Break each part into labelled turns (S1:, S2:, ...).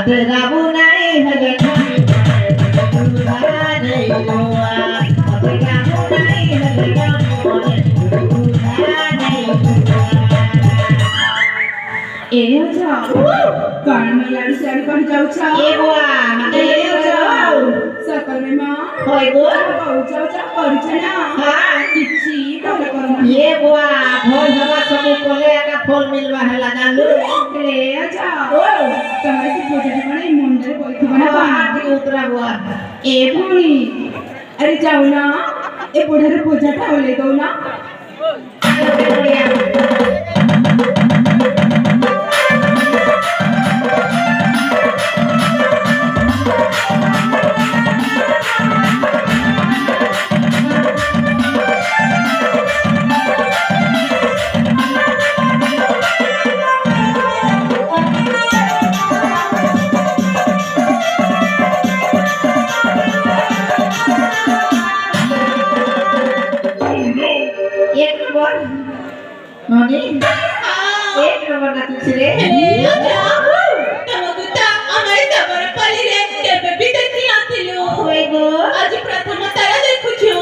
S1: तेरा बुनाई है
S2: ए जाओ कारण मैं यार से कर जाऊ छा
S1: ए बुआ मते
S2: जाओ सकल में मां
S1: होय गो
S2: जाऊ छा परिचना
S1: हां
S2: किछि बोल कर
S1: ये बुआ भोर हवा सब कोले का फल मिलवा है लगा लो
S2: ले जाओ तमे से पूछे बने मुंडे बोल बना
S1: हां उतरा बुआ
S2: ए भूणी अरे जाओ ना ए बुढ़े रे पूजा था ले दो ना
S1: नोनी एक नंबर ना तुझे
S3: तमको ता हमारे तबर पली रे केबे भी देखि आथिलो
S1: होय गो
S3: आज प्रथम तारा देखु छु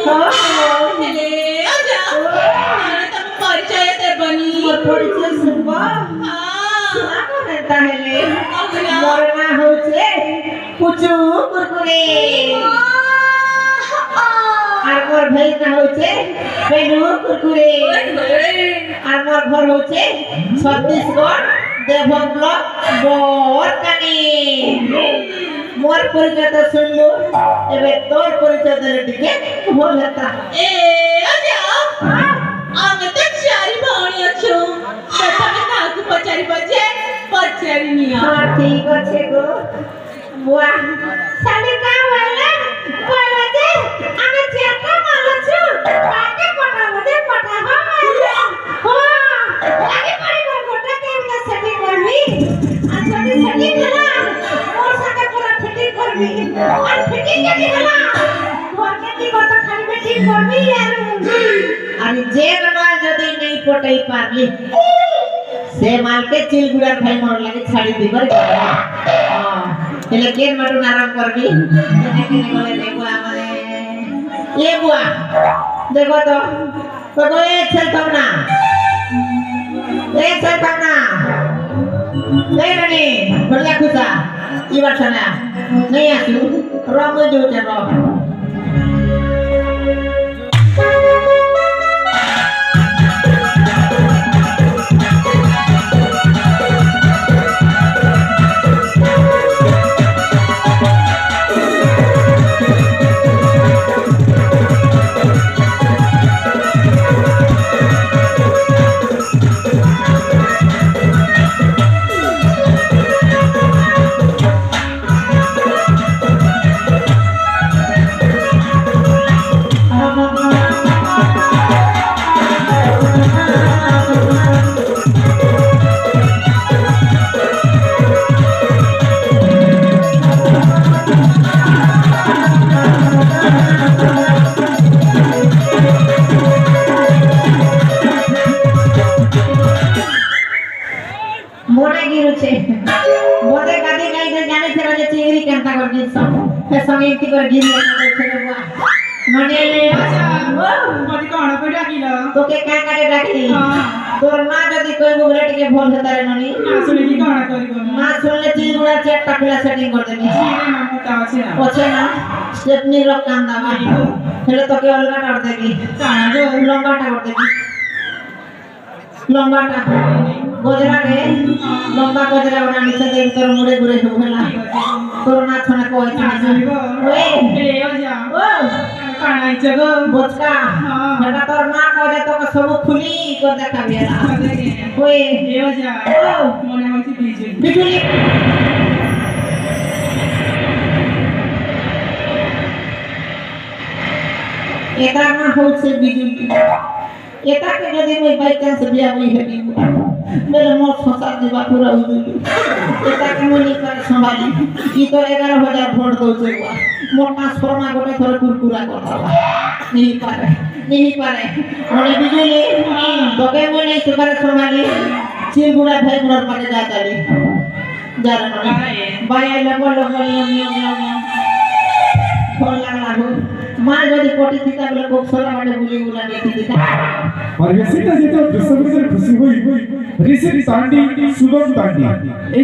S3: हेले आजा माने तम परिचय दे बनी
S1: मोर परिचय सुनबा
S3: हां
S1: आको रहता है ले मोर ना होचे पुचू कुरकुरे আর মোর ভাই না হচ্ছে বেনু কুরকুরে আর মোর ঘর হচ্ছে ছত্তিশগড় দেবন ব্লক বরকানি মোর পরিচয় তো শুনলু এবে তোর পরিচয় দিলে টিকে ভুল হতা
S3: ए आजा आमे तक चारी भाणी अछो प्रथम काकू पचारी बजे पचारी निया
S1: हाँ ठीक আছে গো বুয়া সালে কা হইলা বলা যে আমি চেতা মালছু তাকে পটা মতে পটা হইলা হো আগে পরে গোটা কেমনে সেটিং করবি আর যদি সেটিং হলা ওর সাথে পুরো ফিটিং করবি আর ফিটিং যদি হলা ঘরকে কি কথা খালি ফিটিং করবি আর যে বাবা যদি নেই পটাই পারলি से माल के चिलगुड़ा भाई मोर लगे छाड़ी दिबर हां એટલે કેન માટુ આરામ કરબી કેને બોલે देखो আমারে ये बुआ देखो तो ये चल तमना ले रनी बढ़िया खुशा ई वर्षना नहीं आसु रम जो चलो मोरे गिरु छे मोदे गादी गाई दे जाने छे जे चिंगरी केनता कर दी सब संगे इति कर गिरी ना छे बुआ मने ले
S2: मते कोन पे डाकिला
S1: तो के का करे डाकली तोर मां जदी कोई बुगले टिके फोन करता रे ननी
S2: ना सुने की कोन करबो
S1: मां सुनले चिंगुड़ा चेक टकला सेटिंग कर देबी
S2: सीरे ना मोटा
S1: ओछे ना स्टेपनी रो काम दाबा हेले तो के अलगा कर देबी
S2: काना जो
S1: लंबा टा कर देबी लंबा टा गोजरा रे लंबा गोजरा बना निचे दे तोर मुड़े गुरे सब होला तोर ना छना कोई
S2: ना सुनिबो
S1: ओए
S2: ले जा
S1: ओ
S2: काना जगो
S1: बोचका हेटा तोर मां कहे तो सब खुली कर देखा बेला ओए
S2: ले जा
S1: ओ
S2: मने होची बीजे
S1: बिजुली एता ना होছে बिजुली एता के यदि मैं बाई चांस बिया होई हेबी
S3: मेरे मोर संसार जीवा पूरा उदिली एटा के मनी कर संभाली ई तो 11,000 वोट दउचे हुआ मोर ट्रांसफार्मर गोटे थोड़े कुरकुरा करता नहीं पारे मोने बिजुली दोके मने सुपर संभाली चिलगुड़ा भाई मोर पाटे जा चली जा रे मने बाय आइला बोलो नियम फोन लागला हो मां जदी कोटी थीता बोले कोक्सरा माटे बुली बुला देती थीता
S4: और ये सीधा सीधा दृश्य में खुशी हुई ऋषि तांडी शुभम तांडी